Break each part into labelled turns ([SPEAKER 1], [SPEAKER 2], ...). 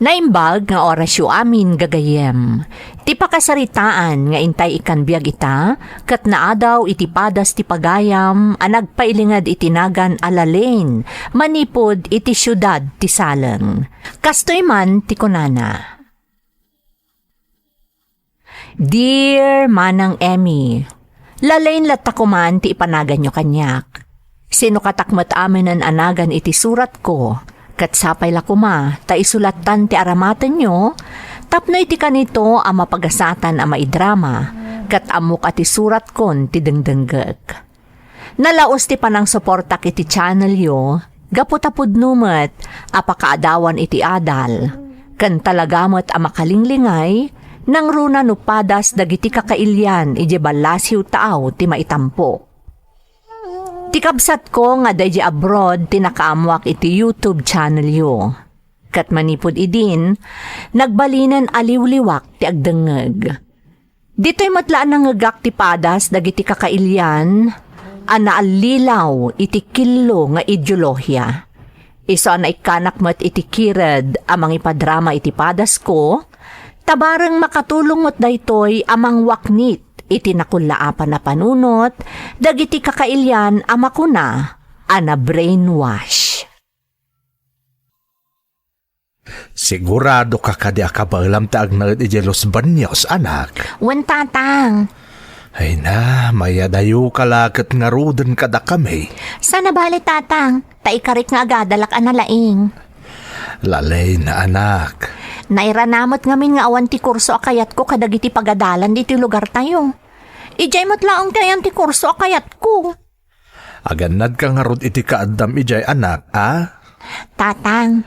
[SPEAKER 1] Naimbag nga orasyo amin gagayem. Ti pakasaritaan nga intay ikan biyag ita, kat naadaw iti padas ti pagayam, anagpailingad itinagan alalain, manipod iti syudad ti salang. Kastoy man ti kunana. Dear Manang Emmy, lalain latakuman ti ipanagan nyo kanyak. Sino katakmat amin ang anagan iti surat ko, kat sapay lakuma, ta isulatan ti aramatan nyo, tapno iti kanito ang mapagasatan ang maidrama, kat amok ati surat kon ti dengdenggek. Nalaos ti panang suportak iti channel yo, gaputapud numet, apakaadawan iti adal, kan talagamot ang makalinglingay, nang runa nupadas dagiti kakailyan, ije balasiw tao ti maitampo. Tikabsat ko nga dahi abroad tinakaamwak iti YouTube channel yo. Kat manipod idin, nagbalinan aliwliwak ti agdengeg. Dito'y matlaan ng ngagak ti padas dagiti kakailyan, anaalilaw iti kilo nga ideolohiya. Iso na ikanak mat iti kired amang ipadrama iti padas ko, tabarang makatulong mat daytoy amang waknit iti nakulaapan na panunot, dagiti kakailyan amakuna, ana brainwash.
[SPEAKER 2] Sigurado ka kadi akabalam taag na iti Los Baños, anak.
[SPEAKER 1] Wan tatang.
[SPEAKER 2] Ay na, mayadayo kalakat nga ruden kada kami.
[SPEAKER 1] Sana bali tatang, taikarik nga agadalak analaing.
[SPEAKER 2] Lalay na anak.
[SPEAKER 1] Nairanamot ngamin nga awan ti kurso akayat ko kadagiti pagadalan diti lugar tayo. Ijay matlaong tayan ti kurso akayat ko.
[SPEAKER 2] Aganad ka nga rod iti kaadam ijay anak, ha?
[SPEAKER 1] Tatang.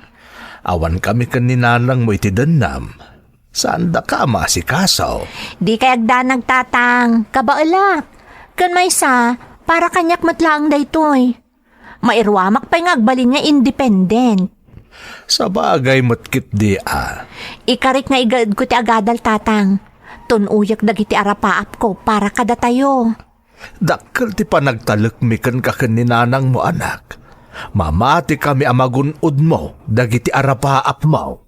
[SPEAKER 2] Awan kami kaninanang mo iti danam. Saan da ka maasikasaw?
[SPEAKER 1] Di kayag danag tatang, kabaalak. Kan may sa, para kanyak matlaang daytoy. Mairwamak pa'y ngagbalin nga independent.
[SPEAKER 2] Sa bagay matkit di
[SPEAKER 1] Ikarik nga igad ko ti agadal tatang. Tunuyak dagiti arapaap ko para kada tayo.
[SPEAKER 2] Dakkel ti panagtalekmikan ka kaninanang mo anak. Mamati kami amagunod mo dagiti arapaap mo.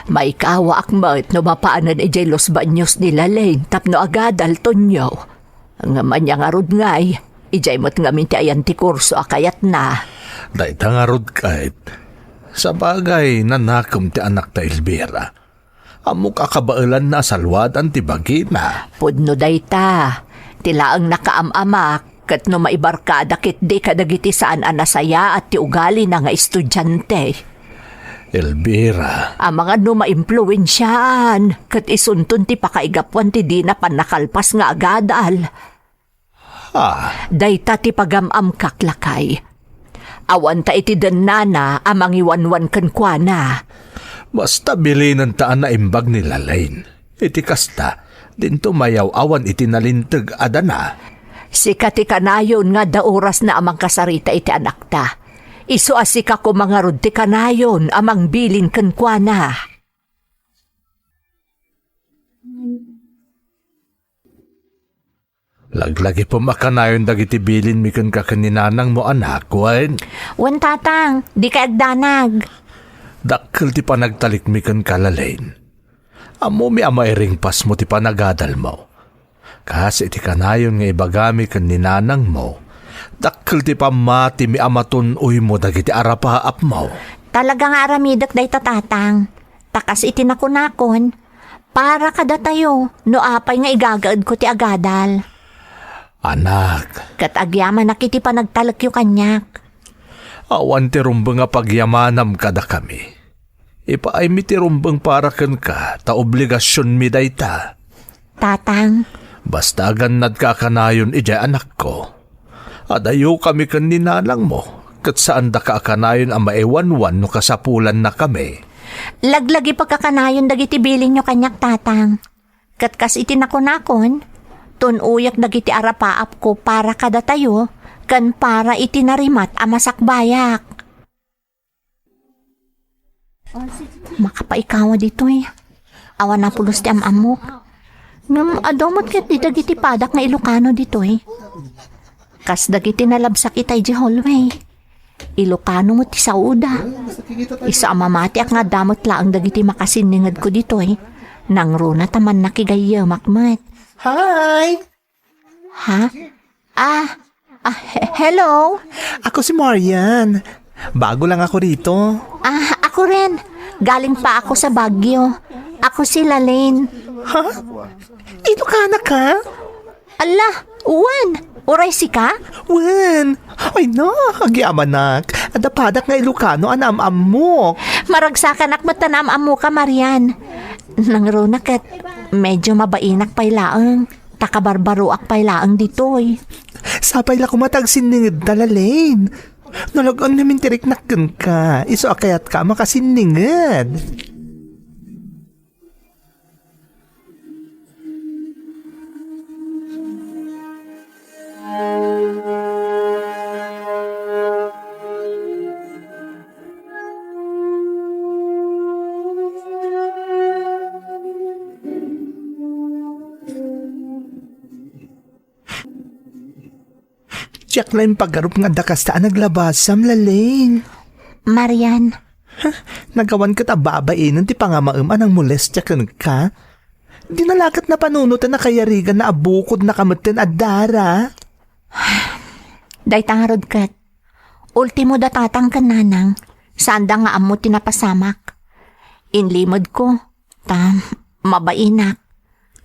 [SPEAKER 1] Maikawa akmat no mapaanan ijay Los Baños nila Lane tapno agad altonyo. Ang manya nga rod ngay, ijay mo't nga minti ayan ti kurso akayat na.
[SPEAKER 2] Dahita nga rod kahit. Sa bagay nanakom ti anak ta Elvira. Amok akabailan na salwadan ti bagina.
[SPEAKER 1] Pudno dayta, tila ang nakaamamak kat no maibarkada kit di kadagiti saan anasaya at ti ugali na nga estudyante.
[SPEAKER 2] Elvira.
[SPEAKER 1] Ang mga numa-impluensyaan, kat isuntun ti pakaigapwan ti di na panakalpas nga agadal. Dayta ti pagamam kaklakay. Awan ta iti danana amang iwanwan kankwana.
[SPEAKER 2] Basta bilinan taan na imbag ni Lalain. Iti kasta, dinto mayaw awan iti nalintag adana.
[SPEAKER 1] Sika ti kanayon nga da oras na amang kasarita iti anak ta. Isu asika ko mga rod ti kanayon amang bilin kankwana.
[SPEAKER 2] Laglagi po makanayon dagiti bilin mi kan kakaninanang mo anak, wan?
[SPEAKER 1] Wan tatang, di ka agdanag.
[SPEAKER 2] Dakkel ti panagtalik mi kan kalalain. Amo mi amairing pas mo ti panagadal mo. Kasi ti kanayon nga ibagami kan ninanang mo. Dakkel ti pamati mi amaton uy mo dagiti arapaap mo.
[SPEAKER 1] Talaga nga aramidak day tatang. Takas itinakunakon. Para kada tayo, no apay nga igagaad ko ti agadal.
[SPEAKER 2] Anak.
[SPEAKER 1] Kat agyaman nakiti pa nagtalak yu kanyak.
[SPEAKER 2] Awan ti rumbang nga pagyamanam kada kami. Ipaay mi ti rumbang para kan ka, ta obligasyon mi dayta.
[SPEAKER 1] Tatang.
[SPEAKER 2] Basta ganad kakanayon ijay anak ko. Adayo kami kan ninanang mo, kat saan da kakanayon ang maiwanwan no kasapulan na kami.
[SPEAKER 1] Laglagi pagkakanayon dagiti bilin nyo kanyak tatang. Kat kas itinakunakon, tunuyak dagiti arapaap ko para kada tayo, kan para itinarimat a masakbayak. Makapaikawa dito eh. Awan na pulos ti amamok. Ngam adomot ket di dagiti padak nga Ilocano dito eh. Kas dagiti nalabsak itay di hallway. Ilocano mo ti sauda. Isa amamati ak nga damot laang dagiti makasiningad ko dito eh. Nang runa taman nakigaya makmat.
[SPEAKER 3] Hi!
[SPEAKER 1] Ha? Hello?
[SPEAKER 3] Ako si Marian. Bago lang ako rito.
[SPEAKER 1] Ako rin. Galing pa ako sa Baguio. Ako si Lalaine.
[SPEAKER 3] Ha? Ilocana ka?
[SPEAKER 1] Ala, Uwan. Uray si ka?
[SPEAKER 3] Wen! Ay na, agyaman Adapadak nga Ilocano anam-amok.
[SPEAKER 1] Maragsakan ak matanam amo ka, Marian. Nang runak at medyo mabainak pay laang. Takabarbaro ak pay laang ditoy.
[SPEAKER 3] Sapay la kumatag siningid Lalaine. Nalagang namin tirik nakkan ka. Iso akayat ka makasiningid. Check lang paggarup nga dakastaan naglabasam, Lalaine.
[SPEAKER 1] Marian,
[SPEAKER 3] Nagawan ka tababainan ti pangamaam anang molestya kan ka. Dinalakat na panunutan na kayarigan na abukod na kamutin at dara.
[SPEAKER 1] day tangarod kat. Ultimo datatang kananang. Sanda nga amo tinapasamak. Inlimod ko. Mabainak.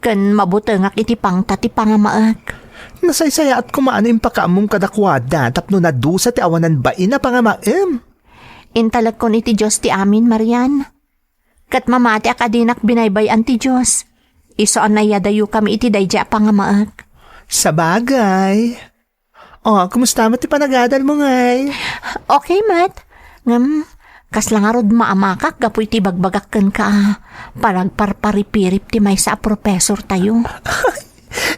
[SPEAKER 1] Kan mabutengak iti pang tati pangamaak.
[SPEAKER 3] Nasaysaya at kumaano yung pakaamong kadakwada tapno na dusa ti awanan bain na pangamaam.
[SPEAKER 1] Intalag ko ni ti Diyos ti amin, Marian. Kat mamati akadinak binaybayan ti Diyos. Iso an nayadayo kami iti dayja pangamaak.
[SPEAKER 3] Sa bagay. Oh, kumusta mo ti panagadal mo ngay?
[SPEAKER 1] Okay, Matt. Kaslangarod maamakak gapu iti bagbagakkan ka. Paragparparipirip ti may sa professor tayo.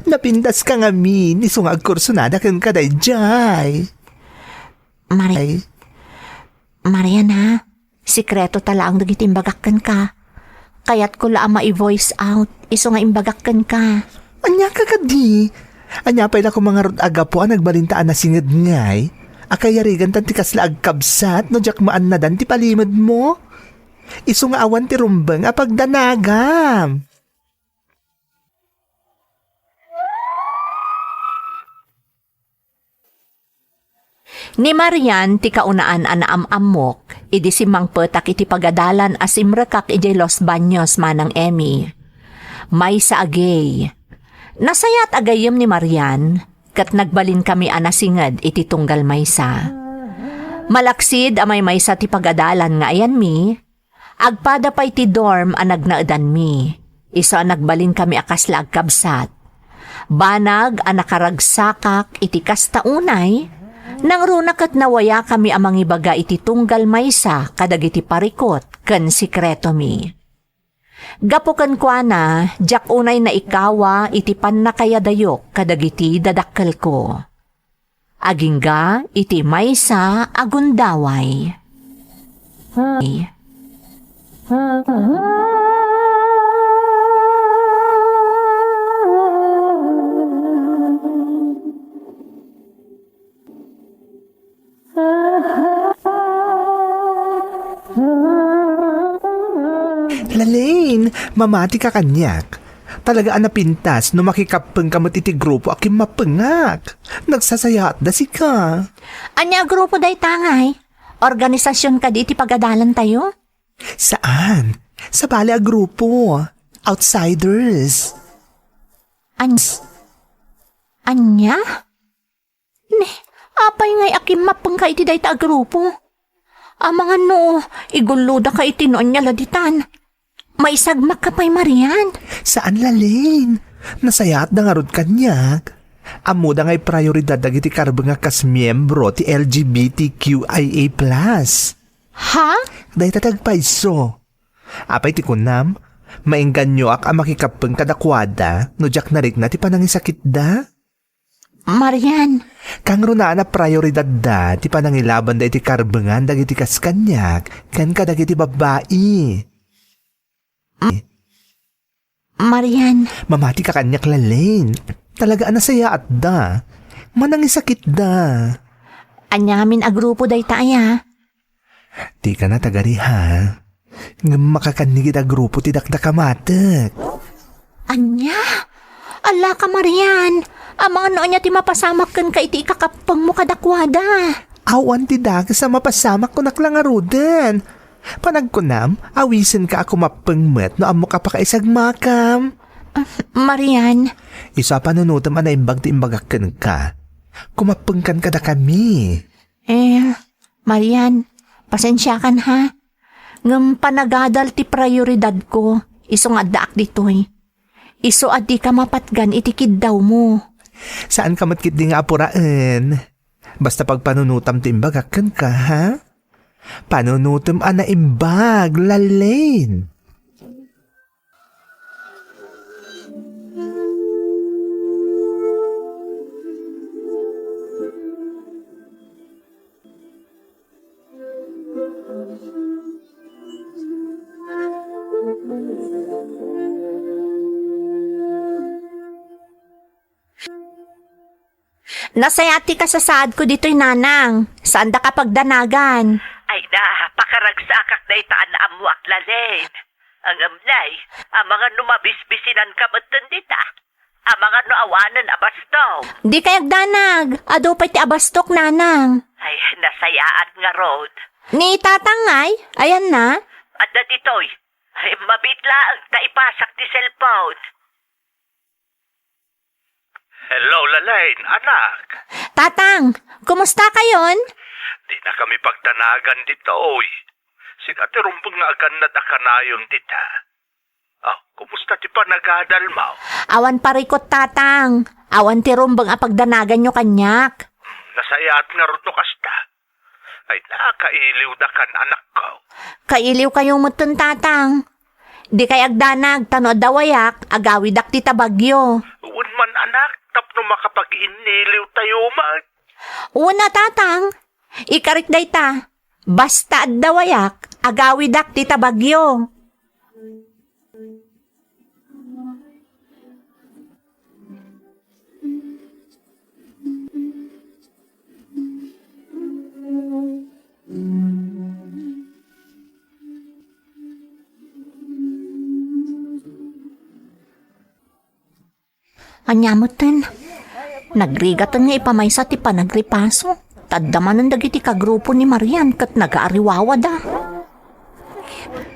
[SPEAKER 3] Napindas ka nga min, iso nga agkursunada kan ka dayjay.
[SPEAKER 1] Mariana, sikreto tala ang nagitimbagakkan ka. Kaya't ko laang ma-voice out, iso nga imbagakkan ka.
[SPEAKER 3] Anya ka di? Anya pa ila ko mga rod aga po ang nagbalintaan na singid ngay. Akayarigan tan ti kasla agkabsat no jakmaan na dan ti palimod mo. Iso nga awan ti rumbang apagdanagam.
[SPEAKER 1] Ni Marian ti kaunaan anaam-amok, idi si Mang Petak iti pagadalan asimrekak iti Los Baños manang Emmy. May sa agay. Nasayat agayem ni Marian, kat nagbalin kami anasingad iti tunggal maysa. Malaksid amay maysa ti pagadalan nga ayan mi, agpada pa iti dorm anagnaadan mi. Iso nagbalin kami akasla agkabsat. Banag anakaragsakak iti kastaunay, nang runak at nawaya kami amang ibaga iti tunggal maysa kadag iti parikot ken sikreto mi. Gapukan kwa na, jak unay na ikawa iti pannakayadayok kadag iti dadakkel ko. Agingga iti maysa agundaway.
[SPEAKER 3] Lalaine, mamati ka kanyak. Talaga napintas no makikapeng kamot iti grupo akim mapengak. Nagsasayat da si ka.
[SPEAKER 1] Anya grupo day tangay? Organisasyon ka di iti pagadalan tayo?
[SPEAKER 3] Saan? Sa bali a grupo. Outsiders.
[SPEAKER 1] Anya? Ne, apay ngay akim mapeng ka iti day ta grupo. Mga no, iguluda ka iti noon niya laditan. May sagmak ka pa'y Marian.
[SPEAKER 3] Saan Lalaine? Nasayat da nga rod kanyak. Amo da nga'y prioridad dagiti karbo nga kas miyembro ti LGBTQIA+.
[SPEAKER 1] Ha?
[SPEAKER 3] Day tatagpaiso. Apay ti kunam, mainggan nyo ak ang makikapeng kadakwada no jak narik na ti panangisakit da.
[SPEAKER 1] Marian,
[SPEAKER 3] Kang runa na prioridad da, ti panangilaban da iti karbengan dagiti kas kanyak, kan ka dagiti babae.
[SPEAKER 1] Marian,
[SPEAKER 3] Mamati ka kanyak Lalaine. Talaga anasaya at da. Manangisakit da.
[SPEAKER 1] anyamin a grupo day taya.
[SPEAKER 3] Di ka na tagari ha. Nga makakanigid a grupo ti dakdakamatek.
[SPEAKER 1] Anya? Ala ka, Marian. Ang mga noon niya ti mapasamak kan ka iti ikakapang mo kadakwada.
[SPEAKER 3] Awan ti dagas sa mapasamak ko naklangarudan. Panagkunam, awisin ka ako mapengmet no amo ka pa kaisag makam.
[SPEAKER 1] Marian,
[SPEAKER 3] Isa panunutam na imbag ti imbagakan ka. Kumapengkan ka da kami.
[SPEAKER 1] Marian, pasensya kan ha. Ngam panagadal ti prioridad ko. Iso nga daak ditoy. Iso adi ka mapatgan iti kiddaw mo.
[SPEAKER 3] Saan ka matkit di nga apuraan? Basta pag panunutam ti imbagakan ka ha? Panunutam ana imbag, Lalaine.
[SPEAKER 1] Nasayati ka sa saad ko dito'y nanang. Saan da ka pagdanagan?
[SPEAKER 4] Ay na, pakaragsakak na itaan na amuak Lalaine. Ang amlay, ang mga numabisbisinan ka matandita. Ang mga nuawanan abastaw.
[SPEAKER 1] Di kayag danag. Ado pa'y ti abastok nanang.
[SPEAKER 4] Ay, nasayaat nga road.
[SPEAKER 1] Ni tatangay? Ayan na.
[SPEAKER 4] At ditoy, ay mabitla ang taipasak ti cellphone.
[SPEAKER 2] Hello, Lalaine, anak.
[SPEAKER 1] Tatang, kumusta kayon?
[SPEAKER 2] Di na kami pagdanagan dito, oy. Sigatirumpang nga agan na dakanayon dita. Kumusta ti panagadal mo?
[SPEAKER 1] Awan parikot tatang. Awan ti rumbang apagdanagan nyo kanyak.
[SPEAKER 2] Nasayat nga ron no kasta. Ay nakailiw da kan anak ko.
[SPEAKER 1] Kailiw kayong mutun tatang. Di kay agdanag, tano dawayak, agawidak ti tabagyo.
[SPEAKER 2] Uwan man anak, tapno makapag-iniliw tayo man.
[SPEAKER 1] Una tatang, ikarik day ta. Basta at dawayak, agawidak ti tabagyo. Anyamutan, nagrigatan nga ipamaysa ti panagripaso. Taddaman ang dagiti kagrupo ni Marian kat nag-aariwawa da.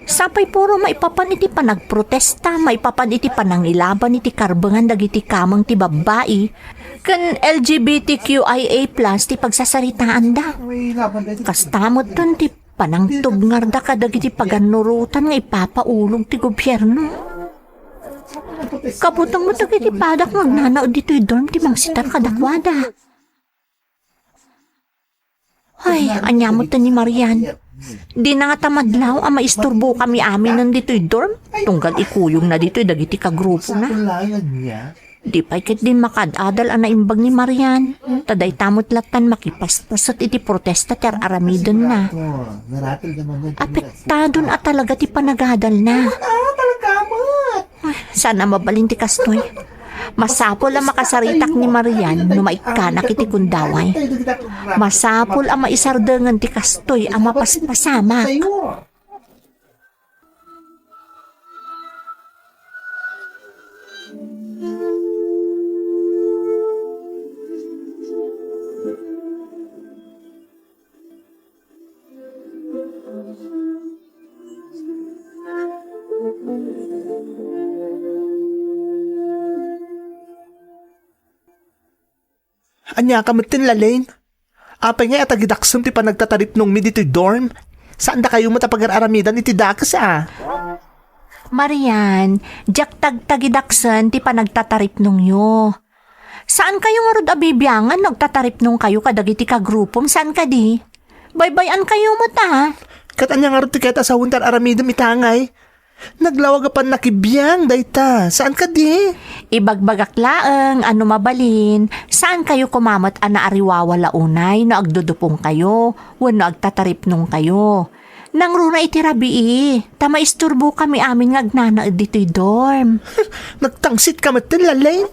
[SPEAKER 1] Sapay puro maipapan iti panagprotesta, maipapan iti panangilaban iti karbangan dagiti kamang ti babae, kan LGBTQIA+ ti pagsasaritaan da. Kastamot ton ti panangtubngar da kadagiti paganurutan nga ipapaulog ti gobyerno. Kabutang mo dagiti padak magnanaod dito'y dorm ti mangsitar kadakwada. Ay, anyamot na ni Marian. Di na nga tamadlaw ang maisturbo kami amin nandito'y dorm. Tunggal ikuyong na dito'y dagiti kagrupo na. Di pa ikit din makadadal ang naimbag ni Marian. Taday tamot latan makipaspasot iti protesta ter aramidon na. Apektadon at talaga ti panagadal na. Ay, sana mabalin ti kastoy. Masapol ang makasaritak ni Marian no maikanak iti kundaway. Masapol ang maisardengan ti kastoy ang mapaspasamak.
[SPEAKER 3] Anya ka matin Lalaine. Apay nga atagidaksam ti panagtatarit nung mi dito'y dorm. Saan da kayo matapag-aramidan iti dakas
[SPEAKER 1] Marian, jak tagtagidaksan ti panagtatarip nung yo. Saan kayo nga rod abibiyangan nagtatarip nung kayo kadagiti kagrupom? Saan ka di? Baybayan kayo mo ta.
[SPEAKER 3] Kat anya nga rin ti keta sa huntar aramidam itangay. Naglawag pa nakibiyang, dayta. Saan ka di?
[SPEAKER 1] Ibagbagak laeng, ano mabalin, saan kayo kumamot ana ariwawala unay, no agdudupong kayo, wano agtatarip nung kayo. Nang runa itirabi tama isturbo kami amin nga agnana dito'y dorm.
[SPEAKER 3] Nagtangsit ka matin, Lalaine.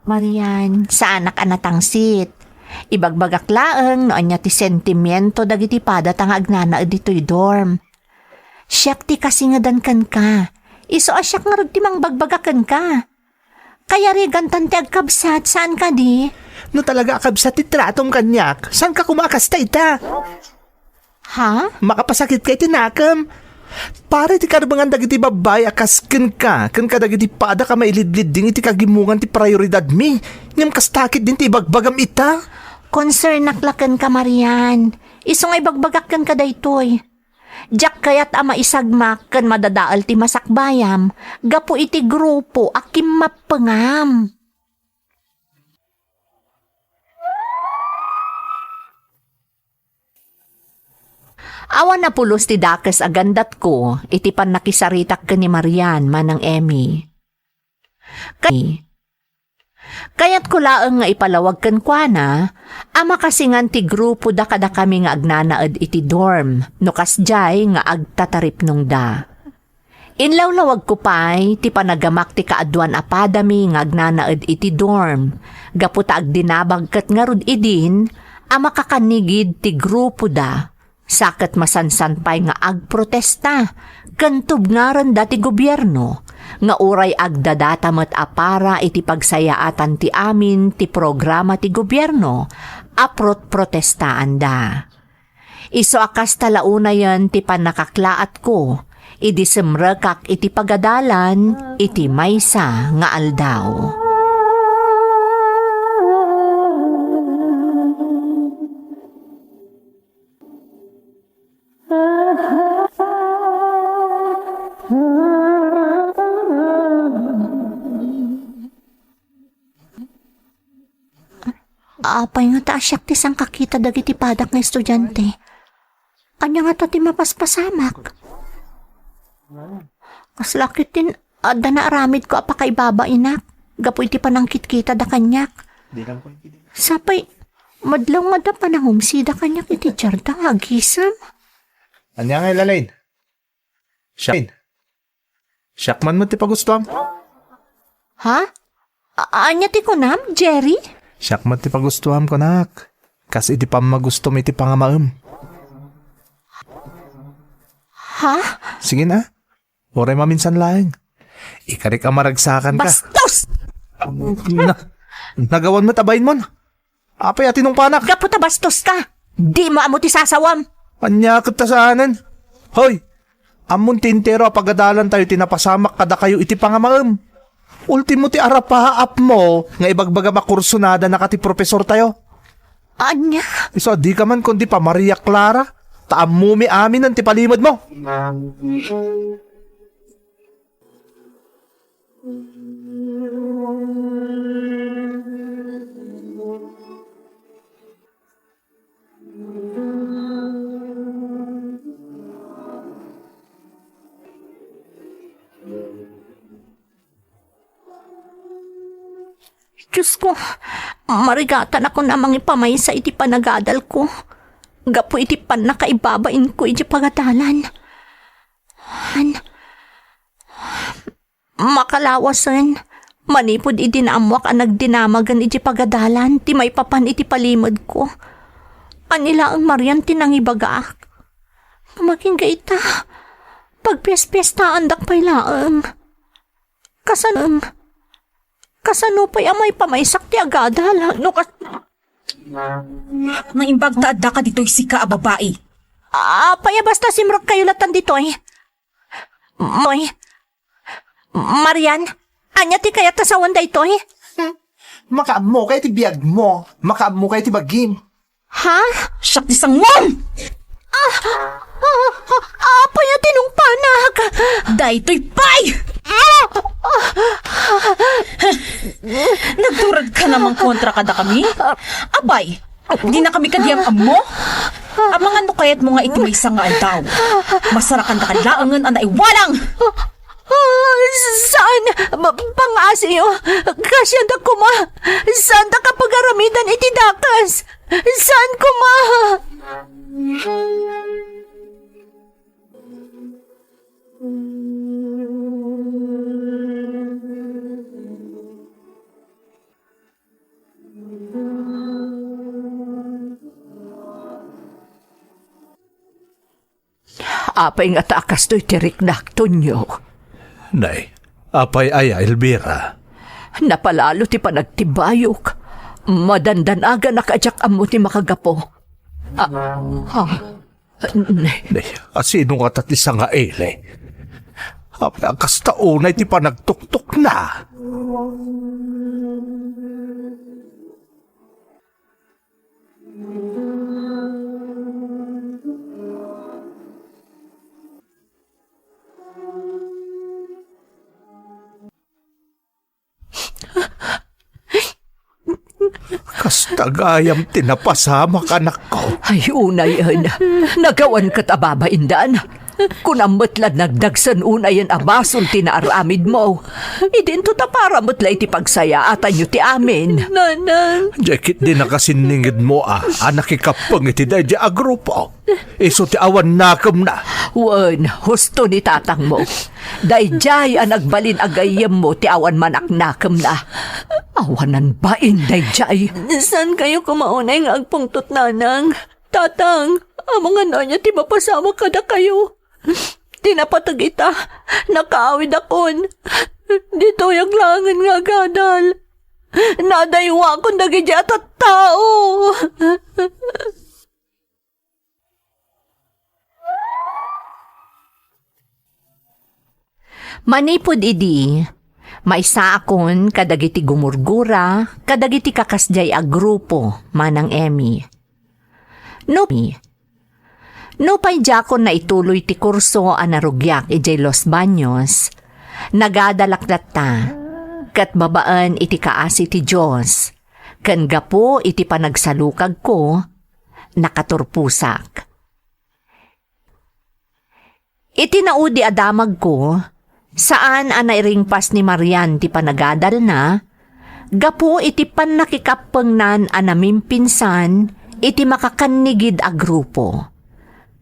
[SPEAKER 1] Marian, sa anak anatangsit. Ibagbagak laeng, no anya ti sentimiento dagiti padat ang agnana dito'y dorm. Siyak ti kasingadan kan ka. Iso asyak nga ti mang bagbagakan ka. Kaya rigantan ti agkabsat, saan ka di?
[SPEAKER 3] No talaga akabsat ti tratong kanyak. Saan ka kumakas, dayta?
[SPEAKER 1] Ha?
[SPEAKER 3] Makapasakit kay tinakam. Pare ti karbangan dagiti babay akasken ka. Kan ka dagiti pada ka mailidlid din iti kagimungan ti prioridad mi. Ngam kastakit din ti bagbagam ita.
[SPEAKER 1] Concern naklakan ka, Marian. Iso nga ibagbagakan ka daytoy. Diyak kayat ama isagmak kan madadaal ti masakbayam. Gapo iti grupo akim mapengam. Awan na pulos ti dakes agandat ko, iti pan nakisaritak ka ni Marian manang Emmy. Kaya't ko laeng nga ipalawag kan kwa na, ama kasingan ti grupo da kada kami nga agnanaed iti dorm, no kasjay nga agtatarip nung da. Inlawlawag ko pa'y ti panagamak ti kaadwan apadami nga agnanaed iti dorm, gaputa agdinabagkat nga rud idin, ama kakanigid ti grupo da. Sakat masansan pa'y nga agprotesta, kantub nga rin dati gobyerno, nga uray agdadata met apara iti pagsayaatan ti amin ti programa ti gobyerno, aprot protestaan da. Iso akas talauna yan ti panakaklaat ko, idi semrekak iti pagadalan, iti maysa nga aldaw. Apay nga taasyak ti sang kakita dagiti padak nga estudyante. Anya nga ti mapaspasamak. Kaslakit din, ada na aramid ko apakaibaba inak. Gapoy ti panangkit kita da kanyak. Sapay, madlaw nga da panangumsida kanyak iti jarda nga agisam.
[SPEAKER 3] Anya nga, Lalaine? Siakman mo ti pagustuhan?
[SPEAKER 1] Ha? Anya ti kunam, Jerry?
[SPEAKER 3] Siakman ti pagustuhan ko, nak. Kas iti pamagustom iti pangamaem.
[SPEAKER 1] Ha?
[SPEAKER 3] Sige na. Oray maminsan lang. Ikarik ang maragsakan ka.
[SPEAKER 1] Bastos!
[SPEAKER 3] Nagawan mo tabayin mo. Apay atin nung panak.
[SPEAKER 1] Gaputa bastos ka! Di mo amo ti sasawam!
[SPEAKER 3] Anya katasanan. Hoy! Amon tintero pagadalan tayo tinapasamak kada kayo iti pangamaem. Ultimo ti arapahaap mo nga ibagbaga makursunada na kati profesor tayo.
[SPEAKER 1] Anya?
[SPEAKER 3] Iso di ka man kundi pa Maria Clara. Taamumi amin ang tipalimod mo.
[SPEAKER 1] Diyos ko, marigatan ako namang ipamay sa iti panagadal ko. Gapo iti pan nakaibabain ko iti pagadalan. Makalawasan, manipod iti naamwak ang nagdinamagan iti pagadalan, ti may papan iti palimod ko. Anila ang Marian tinangibagaak. Maging gaita, pagpiyas-piyastaan dak pay laang. Kasano pa'y amay pamaysak ti agadal, no
[SPEAKER 5] Naimbagtaad da ka dito'y sika a babae.
[SPEAKER 1] Paya basta simrok kayo latan dito eh. Marian, anya ti kaya tasawan da ito eh?
[SPEAKER 3] Makaam mo kay ti biyag mo. Makaam mo kay ti bagim.
[SPEAKER 1] Ha?
[SPEAKER 5] Siyak di sangwam!
[SPEAKER 1] Paya tinong panag.
[SPEAKER 5] Daytoy pay! Nagturad ka namang kontra kada kami? Abay, di na kami kadiyang amo? Amangan no kayat mo nga iti may nga aldaw. Masarakan na kalaangan ang naiwalang!
[SPEAKER 1] Saan? Pangasiyo? Kasya da kuma? Saan da kapagaramidan iti dakas? Saan kuma? Apay nga takas to'y tirik naktonyo.
[SPEAKER 2] Nay, apay aya, Elvira.
[SPEAKER 1] Napalalo ti panagtibayok. Madandanaga nakajak amo ti makagapo. Nay,
[SPEAKER 2] Nay, asino nga tatisa nga ele? Apay ang kastaunay ti panagtuktok na. Kastagayam tinapasama ka anak ko.
[SPEAKER 1] ay unay yan. Nagawan kat ababaindan. Kunamatlan nagdagsan unayan abasol tinaaramid mo. Idinto ta para matla iti pagsaya atan nyo ti amin. Nanang.
[SPEAKER 2] Jakit din nakasiningid mo anak ikapang iti day di agrupo. Iso ti awan nakam na.
[SPEAKER 1] Wan, husto ni tatang mo. Dayjay ang nagbalin agayam mo ti awan manaknakam na. Awanan ba dayjay? Saan kayo kumaunay nga agpungtot nanang? Tatang, ang mga nanya ti mapasama kada kayo. Tinapatag ita, nakaawid akon. Dito yung langan nga gadal. Nadaywa akong dagidya at tao. Manipod idi, maisa akon kadagiti gumurgura, kadagiti kakasjay a grupo, manang Emmy. No pa'y jakon na ituloy ti kurso a narugyak ijay Los Baños, nagadalakdat ta, kat babaan iti kaasi ti Diyos, kan gapo iti panagsalukag ko, nakaturpusak. Iti naudi adamag ko, saan anairingpas ni Marian ti panagadal na, gapo iti panakikapengnan anamimpinsan, iti makakanigid a grupo.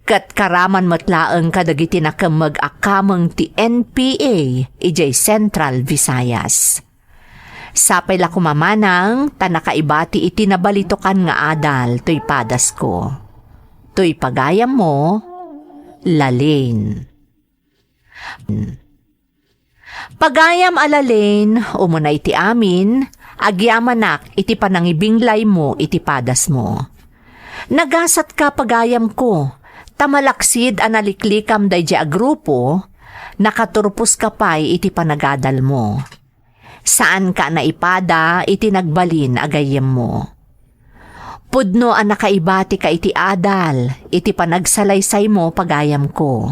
[SPEAKER 1] Kat karaman matlaeng kadagiti nakamag akamang ti NPA ijay Central Visayas. Sapay la kumamanang tanakaibati iti nabalitokan nga adal to'y padas ko. To'y pagayam mo, Lalaine. Pagayam alalain, umunay ti amin, agyamanak iti panangibinglay mo iti padas mo. Nagasat ka pagayam ko, tamalaksid analiklikam daydi a grupo, nakaturpos ka pa'y iti panagadal mo. Saan ka naipada iti nagbalin agayem mo. Pudno ang nakaibati ka iti adal, iti panagsalaysay mo pagayam ko.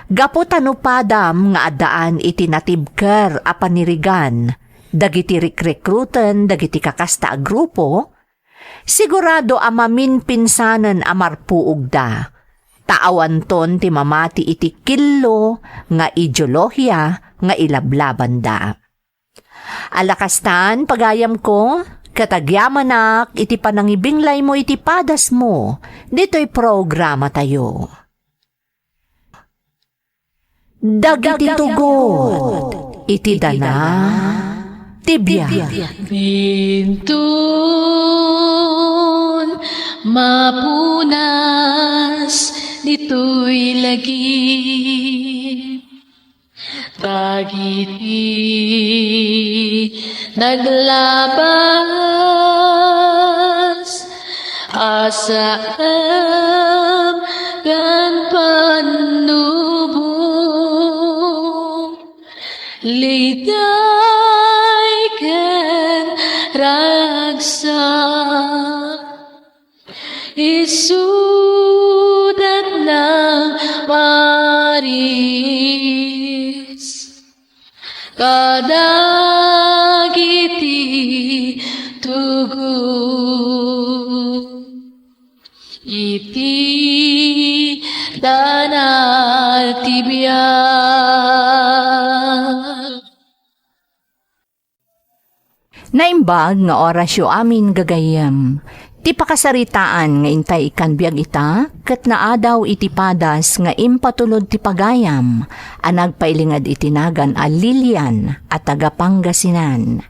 [SPEAKER 1] Gapo tanupadam nga adaan iti natibker a panirigan, dagiti rekrutan, dagiti kakasta a grupo, sigurado amamin pinsanan amarpuog da. Taawan ton ti mamati iti killo nga ideolohiya nga ilablaban da. Alakastan pagayam ko, katagyamanak iti panangibinglay mo iti padas mo, dito'y programa tayo. Dagiti tugot, iti dana, tibya.
[SPEAKER 6] Bintun, mapunas, dito'y lagi. Dagiti naglabas, asam kan panubong, liday ken ragsak, isudat ng maris, kadagiti tugot, iti danal tibiyay.
[SPEAKER 1] Naimbag nga orasyo amin gagayam. Ti pakasaritaan nga intay ikan biag ita, kat naadaw iti padas nga impatulod ti pagayam, anag pailingad itinagan a Lilian at taga Pangasinan.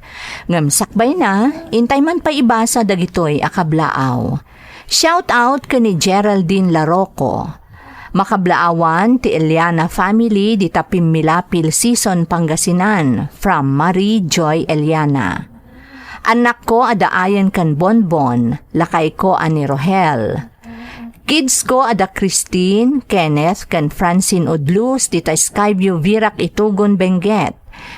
[SPEAKER 1] Ngam sakbay na, intay man pa ibasa dagitoy akablaaw. Shout out kani Geraldine Larocco. Makablaawan ti Eliana family di tapim Milapil Season Pangasinan from Marie Joy Eliana. Anak ko adaayan kan Bonbon, lakay ko ani Rohel. Kids ko ada Christine, Kenneth, kan Francine Udlus, dita Skyview Virak Itugon Benguet.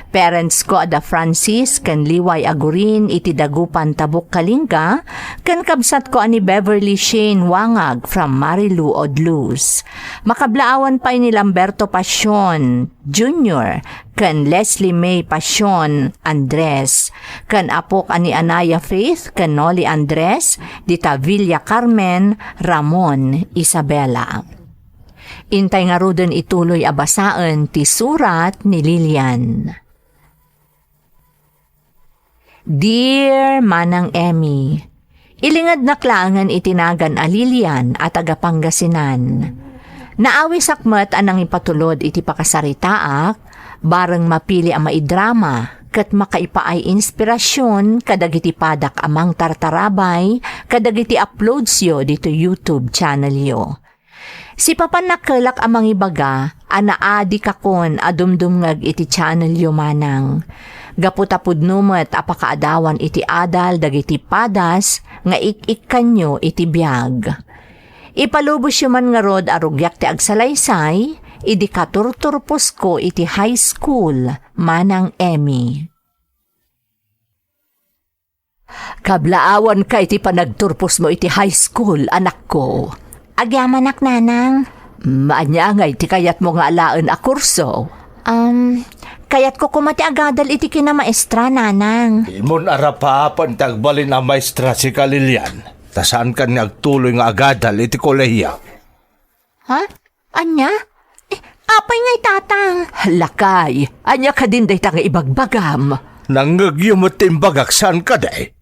[SPEAKER 1] Parents ko ada Francis, kan Liway Agurin, iti Dagupan Tabuk Kalinga, kan kabsat ko ani Beverly Shane Wangag from Marilu Odlus. Makablaawan pa ni Lamberto Pasion Jr., kan Leslie May Pasion Andres, kan apok ani Anaya Faith, kan Noli Andres, dita Villa Carmen Ramon Isabela. Intay nga ruden ituloy abasaan ti surat ni Lilian. Dear Manang Emmy, ilingad na klangan itinagan a Lilian at taga Pangasinan. Naawi sakmet anang ipatulod iti pakasaritaak, bareng mapili ang maidrama, kat makaipaay inspirasyon kadagiti padak amang tartarabay, kadagiti uploads yo dito YouTube channel yo. Si papanakkelak amang ibaga, anaadi kakon adumdumngag iti channel yo manang. Gaputapud numet apakaadawan iti adal dagiti padas nga ik-ikkanyo iti biag. Ipalubos yo man nga rod arugyak ti agsalaysay, idi katurturpos ko iti high school, Manang Emmy. Kablaawan ka iti panagturpos mo iti high school, anak ko.
[SPEAKER 7] Agyaman ak, nanang.
[SPEAKER 1] Maanya nga iti kayat mo nga alaan a kurso.
[SPEAKER 7] Kayat ko kumati agadal iti kinamaestra, nanang.
[SPEAKER 2] Imon arapapan tagbalin ang maestra si Kalilian. Tasaan kan nagtuloy nga agadal iti kolehiya.
[SPEAKER 7] Ha? Anya? Apay nga'y tatang.
[SPEAKER 1] Lakay, anya ka din day nga ibagbagam.
[SPEAKER 2] Nangagyumot timbagak saan ka day?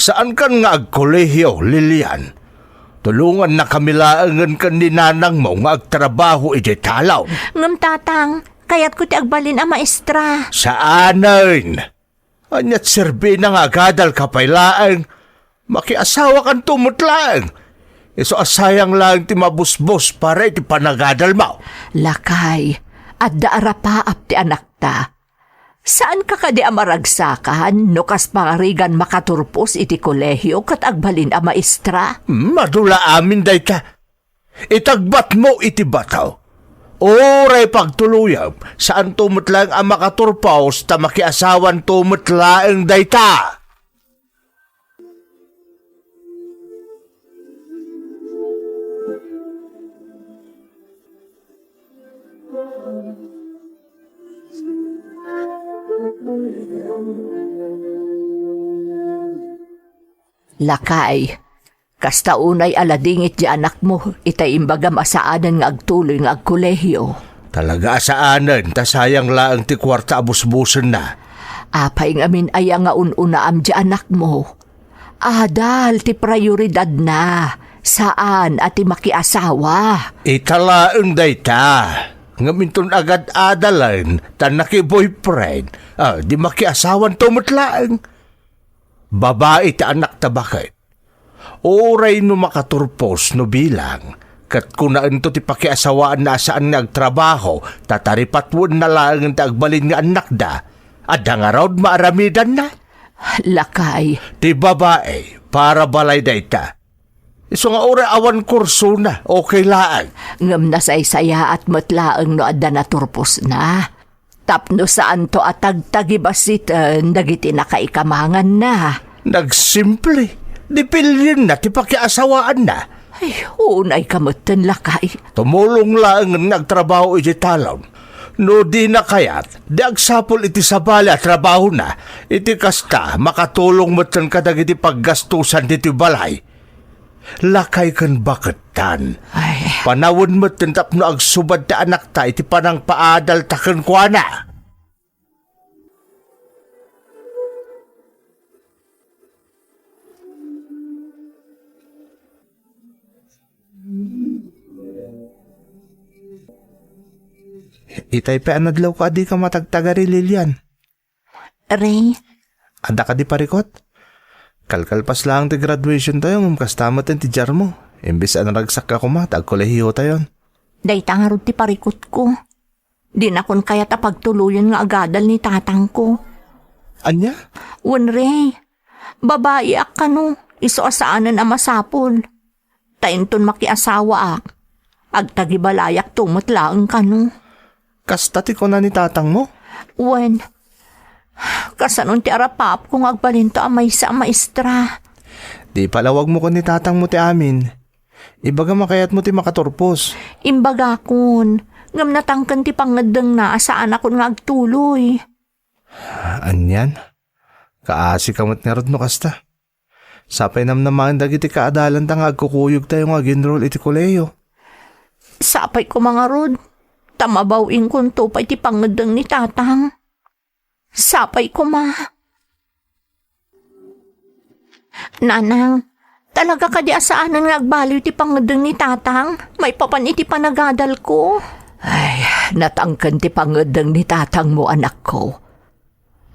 [SPEAKER 2] Saan kan nga agkolehiyo, Lilian? Tulungan na kamilaangan kan ni nanang mo nga agtrabaho iti talaw.
[SPEAKER 7] Ngam tatang, kayat ko ti agbalin ang maestra.
[SPEAKER 2] Saanan? Anyat serbi na nga agadal kapaylaang. Makiasawa kan tumutlaang. Iso asayang lang ti mabusbos para iti panagadal mo.
[SPEAKER 1] Lakay, at daarapaap ti anak ta. Saan ka kadi amaragsakan no kas pangarigan makaturpos iti kolehyo kat agbalin a maestra?
[SPEAKER 2] Madula amin day ka. Itagbat mo iti bataw. Oray pagtuluyam, saan tumutlang ang makaturpaos ta makiasawan tumutlaang day ta?
[SPEAKER 1] Lakay, kasta unay aladingit di anak mo, itay imbagam asaanan nga agtuloy nga agkolehyo.
[SPEAKER 2] Talaga asaanan, ta sayang lang ti kwarta abusbusan na.
[SPEAKER 1] Apay ngamin aya nga ununaam di anak mo. Adal ti prioridad na, saan at ti makiasawa.
[SPEAKER 2] Italaang day ta. Ngaminton agad adalan, tan naki-boyfriend, di makiasawan tumutlaang. Babae ti anak ta bakit? Oray no makaturpos no bilang, kat kunaan to ti pakiasawaan na saan nagtrabaho, tataripatwon na lang ti agbalin nga anak da, at nga raw maaramidan na.
[SPEAKER 1] Lakay.
[SPEAKER 2] Ti babae, para balay da ita. Iso nga oray awan kurso na, okay laan.
[SPEAKER 1] Ngam nasaysaya at matlaang no adda naturpos na. Tapno saan to atag-tagibasit nagiti nakaikamangan na.
[SPEAKER 2] Nagsimple, di pilyin na, ti pakiasawaan na.
[SPEAKER 1] Ay, unay kamutan lakay.
[SPEAKER 2] Tumulong lang ang nagtrabaho iti talon. No di na kayat, di agsapol iti sabali at trabaho na, iti kasta makatulong motan kadag iti paggastusan diti balay. Lakay kan bakit tan?
[SPEAKER 1] Ay,
[SPEAKER 2] Panawon mo tentap no agsubad ta anak ta iti panang paadal taken kwa na.
[SPEAKER 3] Itay pa anadlaw ka di ka matagtagari, Lilian.
[SPEAKER 7] Ray,
[SPEAKER 3] Anda ka di parikot? Kalkalpas lang ti graduation tayo, kastamat ti jar mo. Imbis anaragsak ka kuma, tagkolehiyo tayo.
[SPEAKER 7] dayta nga rod ti parikot ko. Di na kon kaya ta pagtuluyan nga agadal ni tatang ko.
[SPEAKER 3] Anya?
[SPEAKER 7] Wan Ray, babae ak kano, iso asaanan ang masapol. Tainton makiasawa ak. Agtagibalayak tumutlaang kano.
[SPEAKER 3] Kasta ti ko na ni tatang mo?
[SPEAKER 7] Wan, kasanon ti arapap kung agbalinto ang maysa ang maestra.
[SPEAKER 3] Di palawag mo ko ni tatang mo ti amin. Ibaga makayat mo ti makaturpos.
[SPEAKER 7] Imbaga kun, ngam natangkan ti pangadang na asaan ako nga agtuloy.
[SPEAKER 3] Anyan? Kaasi kamot nga rod no kasta. Sapay namnaman dagiti kaadalan ta nga agkukuyog tayo nga ginroll iti koleyo.
[SPEAKER 7] Sapay ko mga rod, tamabawing kun tupay ti pangadang ni tatang. Sapay ko ma. Nanang, talaga ka di asaanan nga agbaliw ti pangadang ni tatang? May papan iti panagadal ko.
[SPEAKER 1] Ay, natangkan ti pangadang ni tatang mo, anak ko.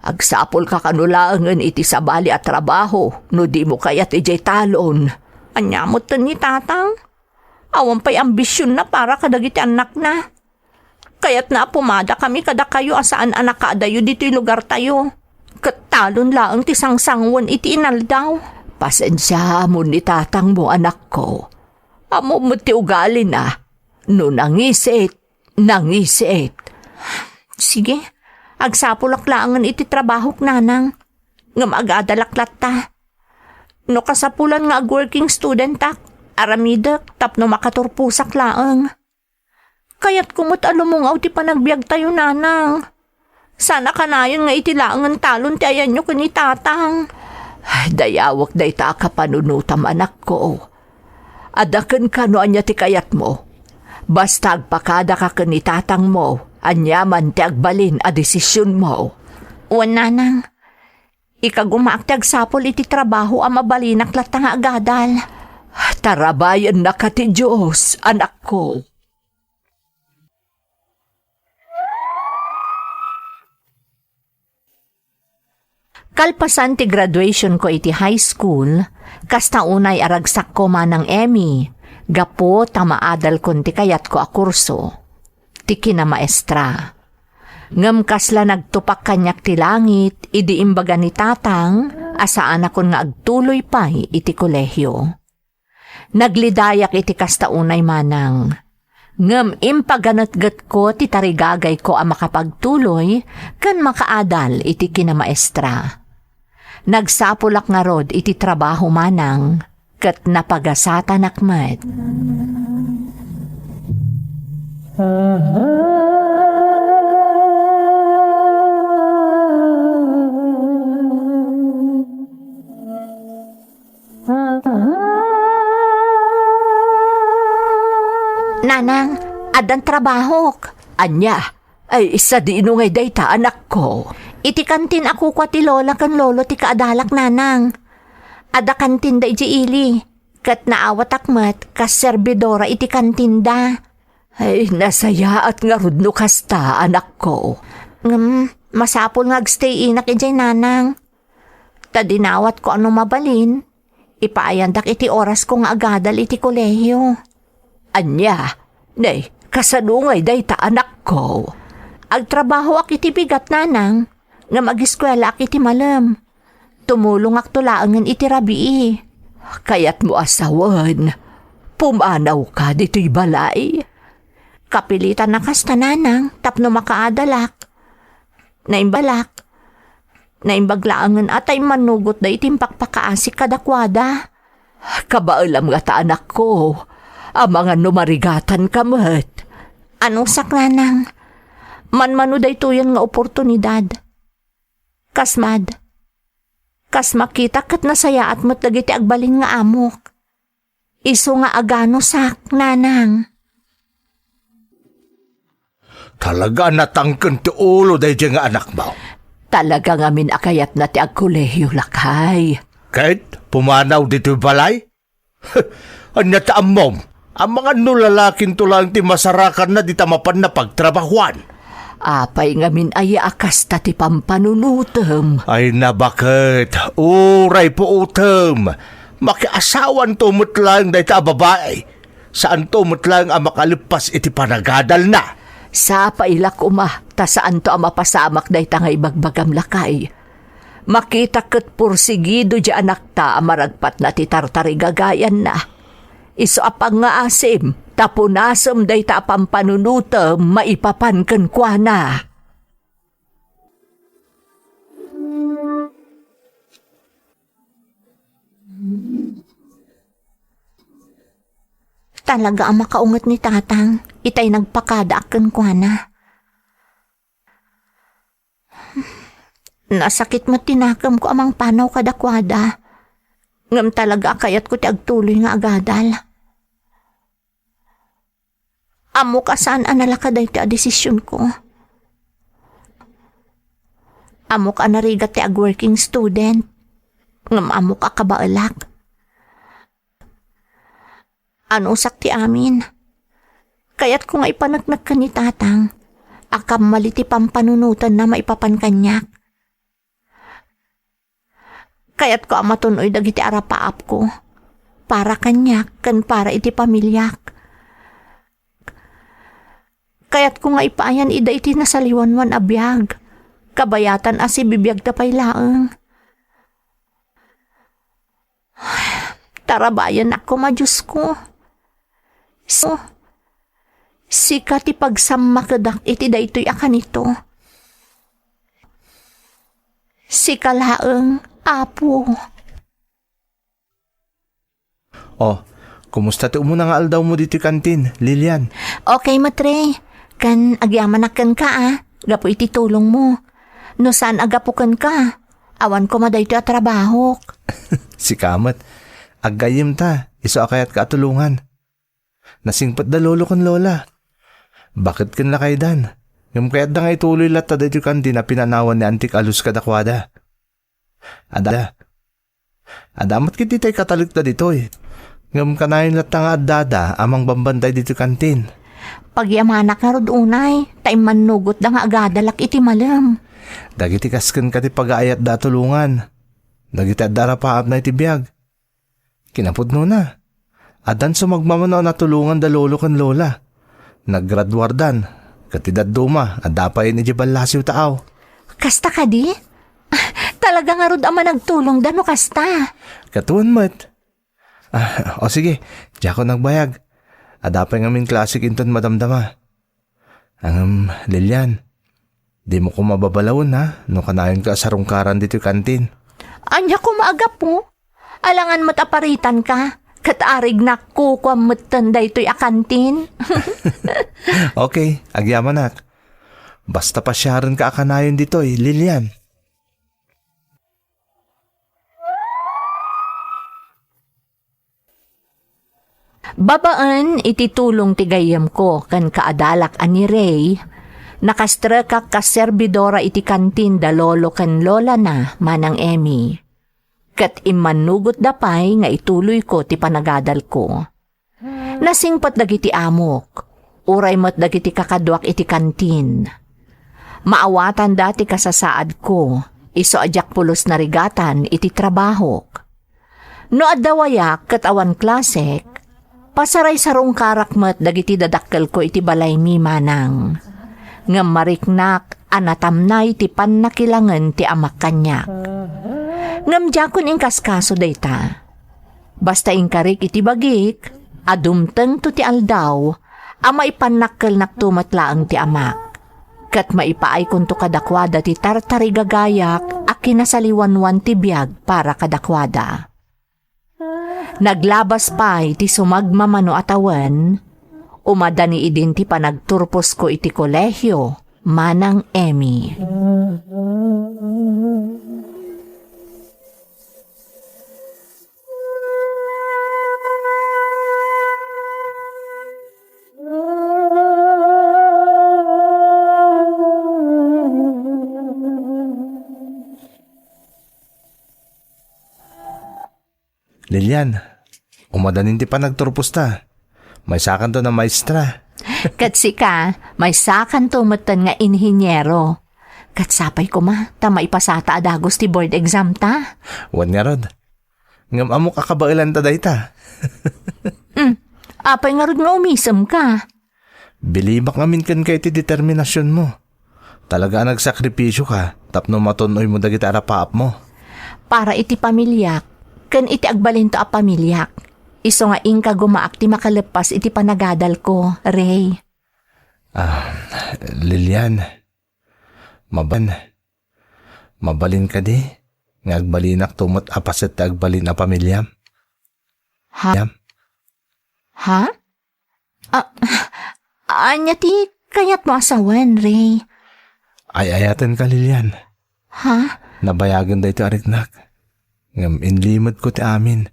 [SPEAKER 1] Agsapol ka kanulangan iti sabali at trabaho, no di mo kaya ti jay talon.
[SPEAKER 7] Anyamot ta ni tatang. Awan pa'y ambisyon na para kadagiti anak na. Kaya't na pumada kami kada kayo asaan anak kaadayo dito'y lugar tayo. Katalon laang ti sangsangwan iti inaldaw.
[SPEAKER 1] Pasensya mo ni tatang mo, anak ko. Amo mo ti ugali na. No nangisit.
[SPEAKER 7] Sige, agsapulak laangan iti trabahok nanang. Ngam agadalaklat ta. No kasapulan nga ag-working student tak, aramidak tapno makaturpusak laang. Kaya't kumot alumungaw ti panagbiag tayo nanang. Sana kanayon nga iti laangan talon ti ayan nyo kani tatang.
[SPEAKER 1] Ay, dayawak day ta kapanunutam, anak ko. Adakan ka no anya ti kayat mo. Basta agpakada ka kani tatang mo, anyaman ti agbalin a desisyon mo.
[SPEAKER 7] Wan nanang, ikagumaak ti agsapol iti trabaho ang mabalinak lat nga agadal.
[SPEAKER 1] Tarabayan na ka ti Diyos, anak ko.
[SPEAKER 7] Kalpasan ti graduation ko iti high school, kasta unay aragsak ko manang Emmy, gapo tamaadal kon ti kayat ko a kurso. Ti kinamaestra. Ngam kasla nagtupak kanyak ti langit, idi imbaga ni tatang, asaan akon nga agtuloy pay iti kolehyo. Naglidayak iti kasta unay manang. Ngam impaganatgat ko ti tarigagay ko a makapagtuloy, kan makaadal iti kinamaestra. Nagsapulak nga rod iti trabaho manang, kat napagasata nakmat. Nanang, adan trabahok.
[SPEAKER 1] Anya, ay isa di inungay dayta, anak ko.
[SPEAKER 7] Iti kantin ako kwa ti lola kan lolo ti kaadalak nanang. Ada kantin da iti ili. Kat naawat akmat kas serbidora iti kantin da.
[SPEAKER 1] Ay, nasaya at nga rudno kasta, anak ko.
[SPEAKER 7] Masapol nga agstay inak ijay nanang. Tadinawat ko ano mabalin. Ipaayandak iti oras ko nga agadal iti kolehyo.
[SPEAKER 1] Anya, nay, kasanungay dayta, anak ko.
[SPEAKER 7] Agtrabaho ak iti bigat nanang. Nga mag-eskwela ak iti malam. Tumulong ak tulaangan iti rabii.
[SPEAKER 1] Kayat mo asawan. Pumanaw ka dito'y balay.
[SPEAKER 7] Kapilitan na kasta nanang, tapno makaadalak. Naimbalak. Naimbaglaangan atay manugot da itimpak pakaasik kadakwada.
[SPEAKER 1] Kabaalam nga ta, anak ko. Ang mga numarigatan kamat.
[SPEAKER 7] Anong saklanang? Manmano da ito yan nga oportunidad. Kasmad. Kas makita kat nasaya at mo't lagi ti agbalin nga amok. Iso nga agano sak, nanang.
[SPEAKER 2] Talaga natangkan ti ulo day nga anak mo.
[SPEAKER 1] Talaga nga minakayat na ti agkolehyo lakay.
[SPEAKER 2] Kahit pumanaw dito balay? Anya taam mom, ang mga nulalakin tulang ti masarakan na di tamapan na pagtrabahuan.
[SPEAKER 1] Apay ngamin ay akas ta ti pampanunutem.
[SPEAKER 2] Ay na bakit? Uray po utem. Makiasawan to mutlang dahi ta babae. Saan to mutlang ang makalipas iti panagadal na?
[SPEAKER 1] Sa pailak umah, ta saan to ang mapasamak dahi ta nga ibagbagam lakay. Makita ket pursigido di anak ta ang maragpat na ti tartarigagayan na. Iso apang nga asim, tapunasem dahi ta pampanunutem maipapan ken kuana. Talaga ang makaungat ni tatang. Itay nagpakada akin kwa na. Nasakit mo tinakam ko amang panaw kadakwada. Ngam talaga kayat ko ti agtuloy nga agadal. Amo ka saan analakaday ti desisyon ko. Amo ka narigat ti ag-working student. Ngam amo ka kabaalak. Ano sakti amin? Kaya't ko nga ipanagnak ka ni tatang, akam maliti pampanunutan na maipapan kanyak. Kaya't ko amatunoy dagiti arapaap ko, para kanyak, kan para iti pamilyak. Kaya't ko nga ipaayan ida iti nasaliwanwan abiyag, kabayatan asi bibiyag tapay laeng. Tarabayan ako Diyos ko. Sika ti pagsamakadak iti daytoy akan ito. Sika laeng, Apo.
[SPEAKER 2] Oh, kumusta ti umuna nga aldaw mo dito kantin, Lilian?
[SPEAKER 1] Okay, matre. Kan agyamanak ka Gapo iti tulong mo. No saan agapukan ka? Awan ko madayto a trabaho.
[SPEAKER 2] Si Kamat, aggayim ta, iso akayat ka atulungan. Nasingpat da lolo kon lola. Bakit kan lakaydan? Ngam kayat da nga ituloy lat ta dito kantin na pinanawan ni Antik Alus kadakwada. Adamat kiti tay katalik da dito eh. Ngam kanayin lat nga adada amang bambantay dito kantin.
[SPEAKER 1] Pagyamanak nga rod unay, tay manugot da nga agadalak iti malam.
[SPEAKER 2] Dagiti kasken ka ti pag-aayat da tulungan. Dagiti adara paap na iti biyag. Kinapod no na. Adan sumagmamano na tulungan da lolo kan lola. Naggraduardan. Katidad duma. Adapay ni Jibal Lasiw taaw.
[SPEAKER 1] Kasta ka di? Talaga nga rod ama nagtulong da no kasta.
[SPEAKER 2] Katuan mat. O sige, di ako nagbayag. Adapay ngamin klasik inton madamdama. Lilian, di mo ko mababalawon ha, no kanayon ka sa rungkaran dito kantin.
[SPEAKER 1] Anya ko maaga po. Alangan mataparitan ka. Katarig na kukwamatan da ito'y akantin.
[SPEAKER 2] Okay, agyamanak. Basta pa siyaran ka akanayon dito Lilian.
[SPEAKER 1] Babaan ititulong tigayam ko kan kaadalak ani Ray. Nakastra ka kaserbidora iti kantin da lolo kan lola na manang Emmy. Kat imanugot dapay nga ituloy ko ti panagadal ko. Nasingpat dagiti amok, uray mo't dagiti kakadwak iti kantin. Maawatan dati kasasaad ko, iso ajak pulos na rigatan iti trabahok. No adawayak kat awan klasek, pasaray sarong karakmat dagiti dadakkel ko iti balay mi manang. Ngam mariknak anatamnay ti pannakilangan ti amak kanyak. Ngam jakon ingkaskaso dayta. Basta ingkarik iti bagik, adumteng to ti aldaw, ama ipanakkel naktumatlaang ti amak. Kat maipaay kun to kadakwada ti tartarigagayak a kinasaliwanwan ti biyag para kadakwada. Naglabas pa iti sumagmamano atawan, umadani idin ti panagturpos ko iti kolehyo, manang Emmy.
[SPEAKER 2] Lilian, umadanin ti pa nagturpos ta. May sakan to na maestra.
[SPEAKER 1] Katsi ka, may sakan tumatan nga inhinyero. Katsapay ko ma, tama ipasata adagos ti board exam ta.
[SPEAKER 2] Wan nga rod. Ngam amo kakabailan ta dayta.
[SPEAKER 1] Apay nga rod nga umisam ka.
[SPEAKER 2] Bilibak ngamin kan kay ti determinasyon mo. Talaga nagsakripisyo ka, tapno matunoy mo dagiti arapaap mo.
[SPEAKER 1] Para iti pamilyak, kan iti agbalin to a pamilyak. Iso nga ingka gumaak ti makalepas iti panagadal ko, Ray.
[SPEAKER 2] Lilian, mabalin ka di. Nga agbalinak tumot apaset ta agbalin a pamilyam.
[SPEAKER 1] Ha? Ha? Anya ti kayat mo asawan, Ray.
[SPEAKER 2] Ay ayatan ka, Lilian.
[SPEAKER 1] Ha?
[SPEAKER 2] Nabayagan da ito ariknak. Ngam inlimod ko ti amin.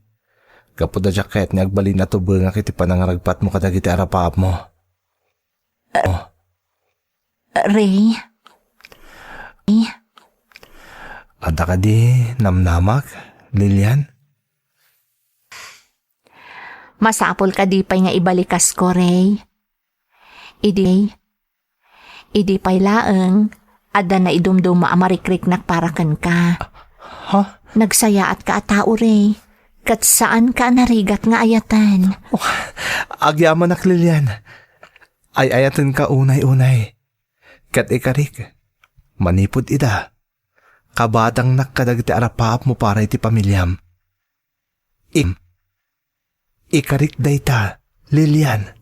[SPEAKER 2] Kapuda jacket ni agbalin na tubol nga kiti panangaragpat mo kadagiti arapaap mo.
[SPEAKER 1] Ray?
[SPEAKER 2] Ada ka di namnamak, Lilian?
[SPEAKER 1] Masapol ka di pa'y nga ibalikas ko, Ray. Idi pa'y laeng, ada na idumduma amarikrik para kan ka.
[SPEAKER 2] Ha?
[SPEAKER 1] Nagsaya at ka atao, Ray. Kat saan ka narigat nga ayatan?
[SPEAKER 2] Agyaman nak, Lilian. Ay ayatan ka unay-unay. Kat ikarik. Manipod ida. Kabadang nakadagiti arapaap mo para iti pamilyam. Ikarik dayta, Lilian.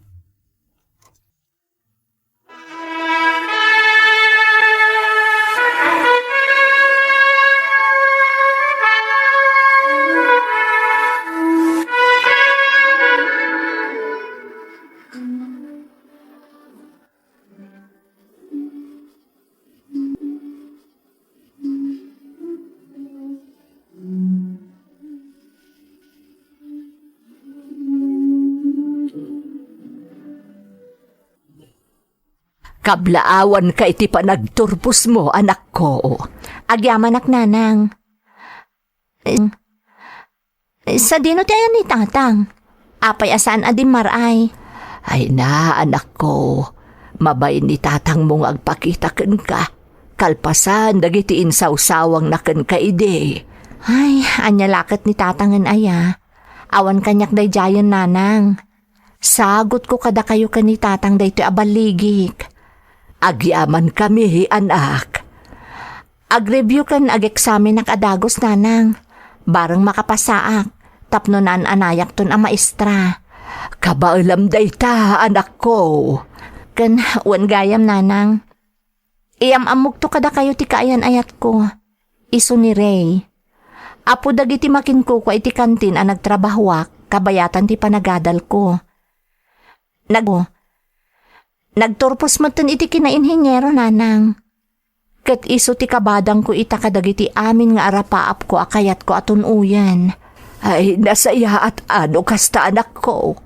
[SPEAKER 1] Kablaawan ka iti panagturpos mo, anak ko. Agyaman ak nanang. Sa dino ti ayan ni tatang. Apay asaan adim maray. Ay na, anak ko. Mabay ni tatang mong agpakita ken ka. Kalpasan, dagiti insaw-sawang na ken ka ide. Ay, anya lakat ni tatangan aya. Awan kanyak day jayon nanang. Sagot ko kada kayo ka ni tatang day to abaligik. Agyaman kami, anak. Ag-review kan ag-examen nak adagos nanang. Barang makapasaak, tapno naan anayak ton a maestra. Kabailam dayta, anak ko. Kan, wan gayam nanang. Iyam amok to kada kayo ti kaayan ayat ko. Iso ni Ray. Apo dagiti makin ko iti kantin a nagtrabahwak, kabayatan ti panagadal ko. Nagturpos mo iti kinainhinyero, nanang. Kat iso ti kabadang ko ita kadagiti amin nga arapaap ko akayat ko aton uyan. Ay, nasaya at ano kasta anak ko.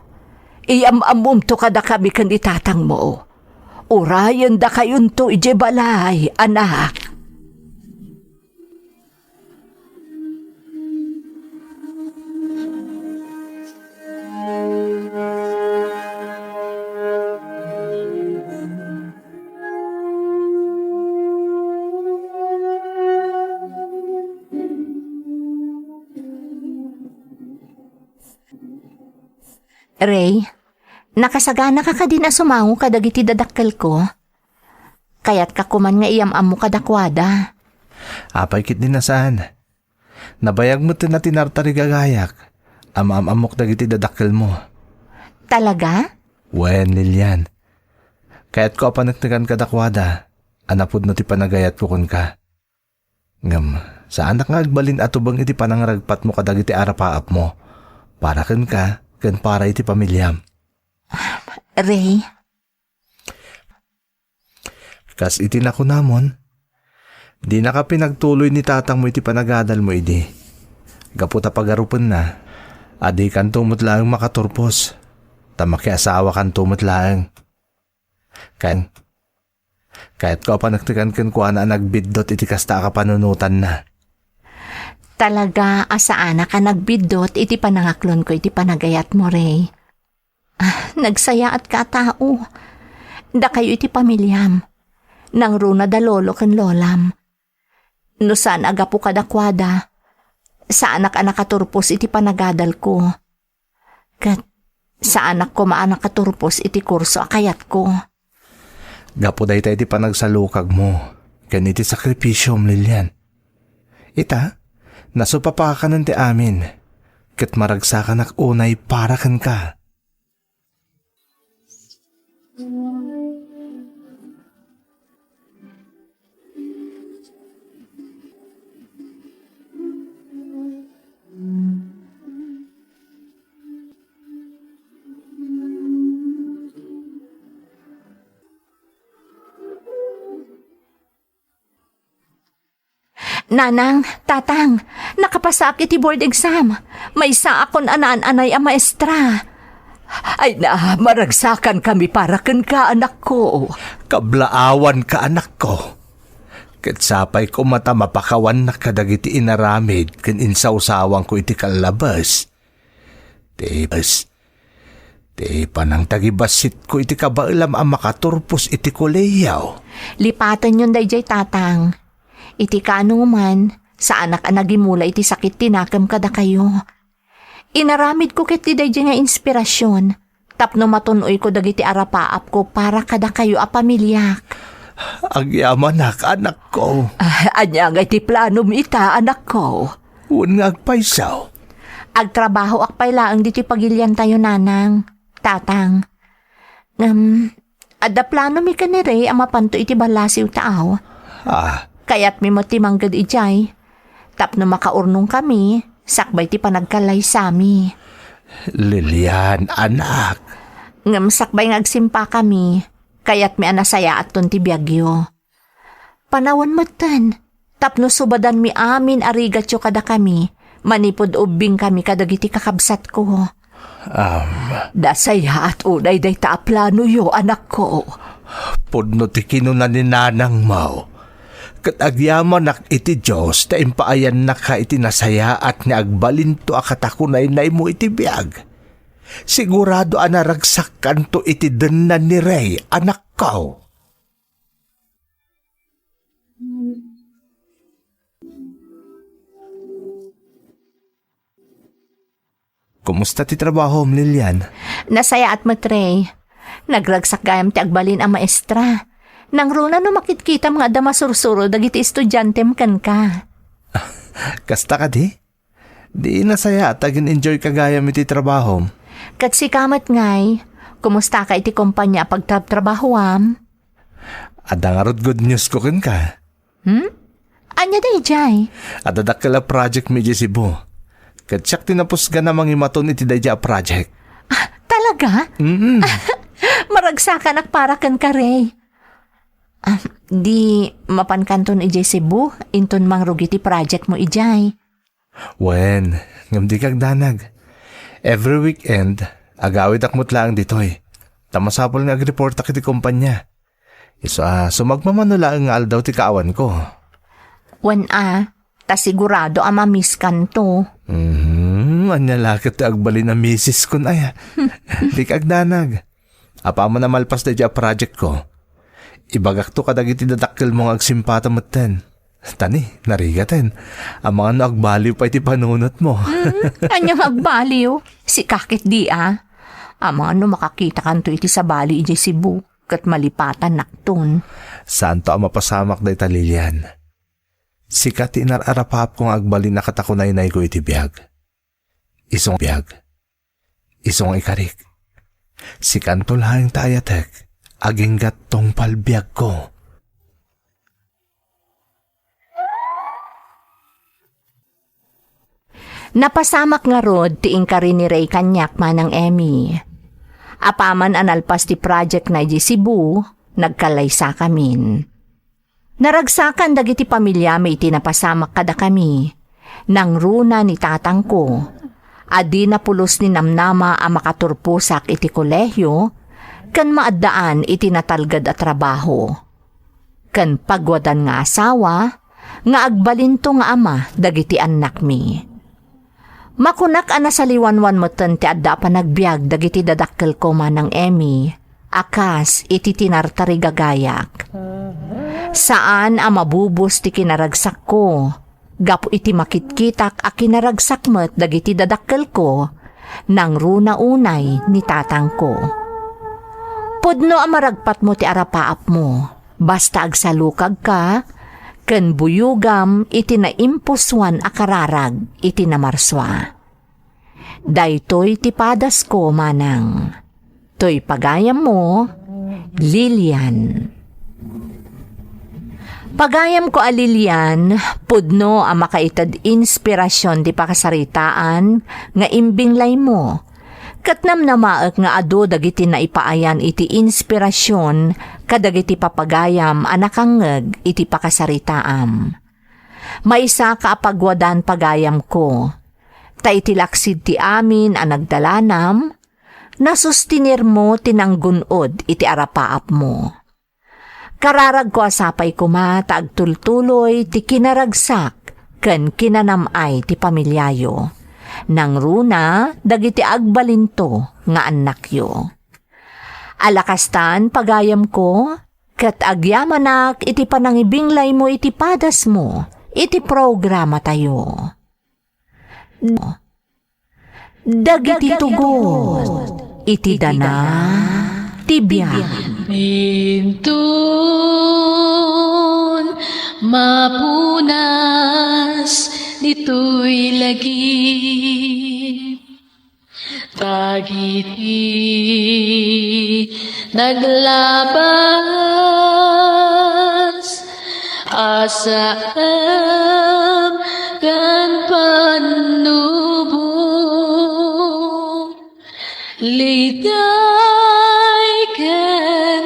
[SPEAKER 1] Iyam-amum to kada kami kan itatang mo. Urayan da kayon to ije balay, anak. Ray, nakasagana ka din na sumango kadagiti dadakkel ko. Kaya't kakuman nga iyam-am mo kadakwada.
[SPEAKER 2] Apay kit din nasaan. Nabayag mo na tinartarigagayak. Amok dagiti dadakkel mo.
[SPEAKER 1] Talaga?
[SPEAKER 2] Wen, Lilian. Kaya't ko apanagtagan kadakwada. Anapod no ti panagayat ko kun ka. Ngam, saan nga agbalin atubang iti panangaragpat mo kadagiti arapaap mo. Para ken ka. Kan para iti pamilyam.
[SPEAKER 1] Ray?
[SPEAKER 2] Kas iti nako namon, di na ka pinagtuloy ni tatang mo iti panagadal mo idi. Gaputa pagarupan na, adi kan tumutlaang makaturpos, tamaki asawa kan tumutlaang. Kahit ko panagtikan kan kuha na nagbidot iti kasta ka panunutan na.
[SPEAKER 1] Talaga, asaan ka nagbidot, iti panangaklon ko, iti panagayat mo, Ray. Nagsaya at katao. Da kayo iti pamilyam. Nang runa da lolo ken lolam. No saan aga po kadakwada. Sa anak katurpos iti panagadal ko. Kat sa anak ko maanak katurpos iti kurso akayat ko.
[SPEAKER 2] Gapo dayta iti panagsalukag mo. Ken iti sakripisyo Lilian. Ita, nasupapakanan ti amin. Ket maragsakan ak unay para ken ka.
[SPEAKER 1] Nanang, tatang, nakapasakit ti board exam. May isa akon anaan-anay a maestra. Ay na, maragsakan kami para ken ka, anak ko.
[SPEAKER 2] Kablaawan ka anak ko. Ket sapay ko mata mapakawan na kadagiti inaramid ken insawsawang ko iti kalabas. Ti panang tagibasit ko iti kabailam ang makaturpos iti koleyaw.
[SPEAKER 1] Lipatan yun dayjay tatang. Iti kanuman, sa anak anagimula iti sakit tinakam kada kayo. Inaramid ko ket ti dayjay nga inspirasyon. Tapno matunoy ko dagiti arapaap ko para kada kayo a pamilyak.
[SPEAKER 2] Agyaman anak ko.
[SPEAKER 1] Anya nga iti planom ita, anak ko.
[SPEAKER 2] Un nga agpaysaw.
[SPEAKER 1] Agtrabaho akpay laang diti pagilyan tayo nanang, tatang. Adda plano mi kanire ang mapanto iti balasiw taaw. Kaya't mi matimanggad ijay. Tapno makaurnong kami, sakbay ti panagkalay sami.
[SPEAKER 2] Lilian, anak.
[SPEAKER 1] Ngam sakbay ngagsimpa kami, kaya't mi anasaya at ton ti biyagyo. Panawan matan, tapno subadan mi amin arigatyo kada kami, manipod ubing kami kadagiti kakabsat ko. Dasaya at unay day taaplano yo, anak ko.
[SPEAKER 2] Pudno ti kinunan ni nanang mo. Kat agyaman nak iti Diyos, ta impaayan na ka iti nasaya at ni agbalinto akatakunay na mo iti biyag. Sigurado anaragsakan to iti denan ni Ray, anak ko. Kumusta ti trabaho, Lilian?
[SPEAKER 1] Nasaya at matray. Nagragsak gayam ti agbalin ang maestra. Nang runa no makikita mga damasursuro dagiti estudyante kan ka.
[SPEAKER 2] Kasta ka di? Di nasaya at agin-enjoy kagayam iti trabaho.
[SPEAKER 1] Kat si kamat ngay, kumusta ka iti kumpanya pagtrabahoam?
[SPEAKER 2] Ada nga rod good news ko ken ka.
[SPEAKER 1] Anya day jay?
[SPEAKER 2] Adadak kala project mi Cebu. Kat siyak tinapos ka na mangimaton iti dayja project.
[SPEAKER 1] Talaga? Maragsakan ak para kan ka, Ray. Di mapankanton ijay Cebu, inton mangrugiti project mo ijay.
[SPEAKER 2] Wen, ngam di kag danag. Every weekend, agawid akmot lang ditoy. Tamasapol nga agreport ak iti kumpanya. Sumagmamano lang nga aldaw ti kaawan ko.
[SPEAKER 1] Wen ta sigurado amamiss kanto.
[SPEAKER 2] Anya lakit ti agbali na misis kun ay. Di kag danag. Apa mo na malpas da project ko. Ibagak to kadagiti dadakkel mong agsimpata maten. Tani, narigaten. Ang mga naagbaliw pa iti panunot mo.
[SPEAKER 1] Anyang agbaliw? Si kakit di Ang mga makakita kanto iti sa bali iti Cebu, kat malipatan nakton.
[SPEAKER 2] Saan to ang mapasamak da ita Lilian? Sikat inararapap kong agbali na katakunay-nay ko iti biyag. Isong biyag. Isong ikarik. Sikanto lahing tayatek. Aging gatong palbiyag ko.
[SPEAKER 1] Napasamak nga rod tiing ka rin ni Ray kanyak manang Emmy. Apaman analpas ti project na di Cebu, nagkalaysa kamin. Naragsakan dagiti pamilya may tinapasamak kada kami. Nang runa ni tatang ko, adi na pulos ni namnama ang makaturpusak iti kolehyo, kan maaddaan iti natalgad at trabaho. Kan pagwadan nga asawa, nga agbalinto nga ama dagiti anak mi. Makunak ana sa liwanwan mo ti adda pa nagbiag dagiti dadakkel ko manang Emmy,
[SPEAKER 7] akas iti tinartari gagayak. Saan a mabubos ti kinaragsak ko, gapo iti makitkitak a kinaragsak met dagiti dadakkel ko, nang runa unay ni tatang ko. Pudno a maragpat mo ti arapaap mo, basta agsalukag ka, ken buyugam iti naimpuswan a kararag iti namarswa. Daytoy ti padas ko manang, toy pagayam mo, Lilian. Pagayam ko a Lilian, pudno a makaitad inspirasyon di pakasaritaan nga imbinglay mo. Katnam na maek nga ado dagiti na ipaayan iti inspirasyon kadagiti papagayam a nakangeg iti pakasaritaam. Maisa ka apagwadan pagayam ko. Ta iti laksid ti amin a nagdalanam, nasustinir mo tinanggunod iti arapaap mo. Kararag ko asapay kuma taagtultuloy ti kinaragsak ken kinanamay ti pamilyayo. Nang runa dagiti agbalinto nga annakyo. Alakastan pagayam ko ket agyamanak iti panangibinglay mo iti padas mo iti programa tayo. Dagiti tugot iti dana tibyan.
[SPEAKER 6] Pintun mapunas dito'y lagi. Dagiti naglabas asam kan panubong ligay ken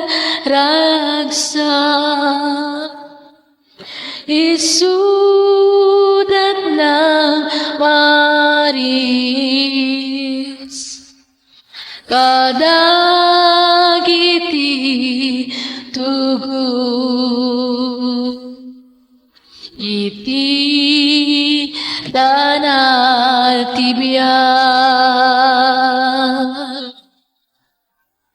[SPEAKER 6] ragsak isudat ng Maris kadagiti tugot iti danal tibyan.